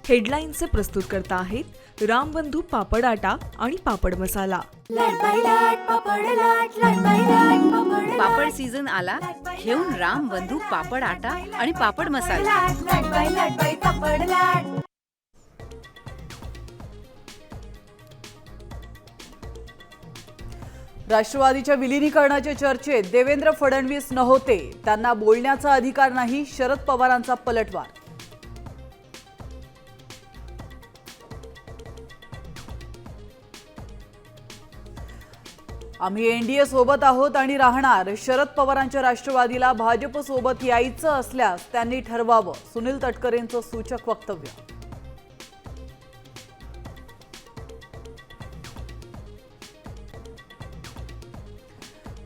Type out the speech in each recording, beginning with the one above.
हेडलाईन्सचे प्रस्तुतकर्ता आहेत रामबंधू पापड आटा आणि पापड मसाला। पापड सीझन आला, घेऊन रामबंधू पापड आटा आणि पापड मसाला। राष्ट्रवादीच्या विलीनीकरणाच्या चर्चेत देवेंद्र फडणवीस नव्हते, त्यांना बोलण्याचा अधिकार नाही, शरद पवारांचा पलटवार। आम्ही एनडीए सोबत आहोत आणि राहणार, शरद पवारांच्या राष्ट्रवादीला भाजप सोबत यायचं असल्यास त्यांनी ठरवावं, सुनील तटकरेंचं सूचक वक्तव्य।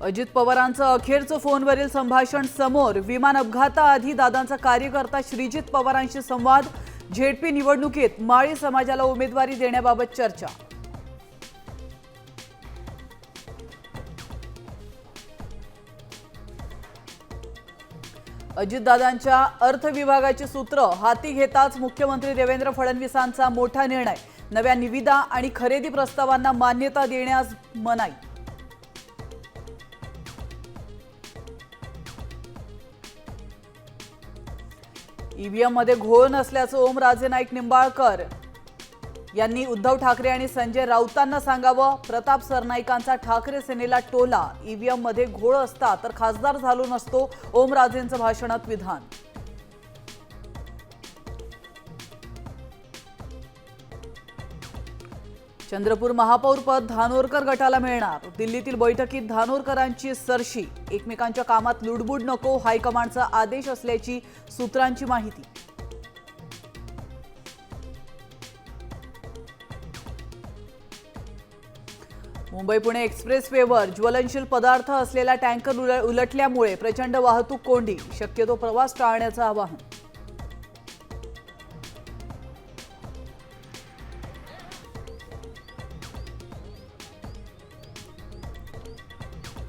अजित पवारांचं अखेरचं फोनवरील संभाषण समोर, विमान अपघाताआधी दादांचा कार्यकर्ता श्रीजित पवारांशी संवाद, झेडपी निवडणुकीत माळी समाजाला उमेदवारी देण्याबाबत चर्चा। अजितदादांच्या अर्थ विभागाची सूत्र हाती घेताच मुख्यमंत्री देवेंद्र फडणवीसांचा मोठा निर्णय, नव्या निविदा आणि खरेदी प्रस्तावांना मान्यता देण्यास मनाई। ईव्हीएम मध्ये घोळ नसल्याचं ओमराजे नाईक निंबाळकर यांनी उद्धव ठाकरे आणि संजय राऊतांना सांगावं, प्रताप सरनाईकांचा ठाकरे सेनेला टोला, ईव्हीएम मध्ये घोळ असता तर खासदार झालो नसतो, ओमराजेंचं भाषणात विधान। चंद्रपूर महापौर पद धानोरकर गटाला मिळणार, दिल्लीतील बैठकीत धानोरकरांची सरशी, एकमेकांच्या कामात लुडबुड नको, हायकमांडचा आदेश असल्याची सूत्रांची माहिती। मुंबई पुणे एक्सप्रेसवेवर ज्वलनशील पदार्थ असलेला टँकर उलटल्यामुळे प्रचंड वाहतूक कोंडी, शक्यतो प्रवास टाळण्याचं आवाहन।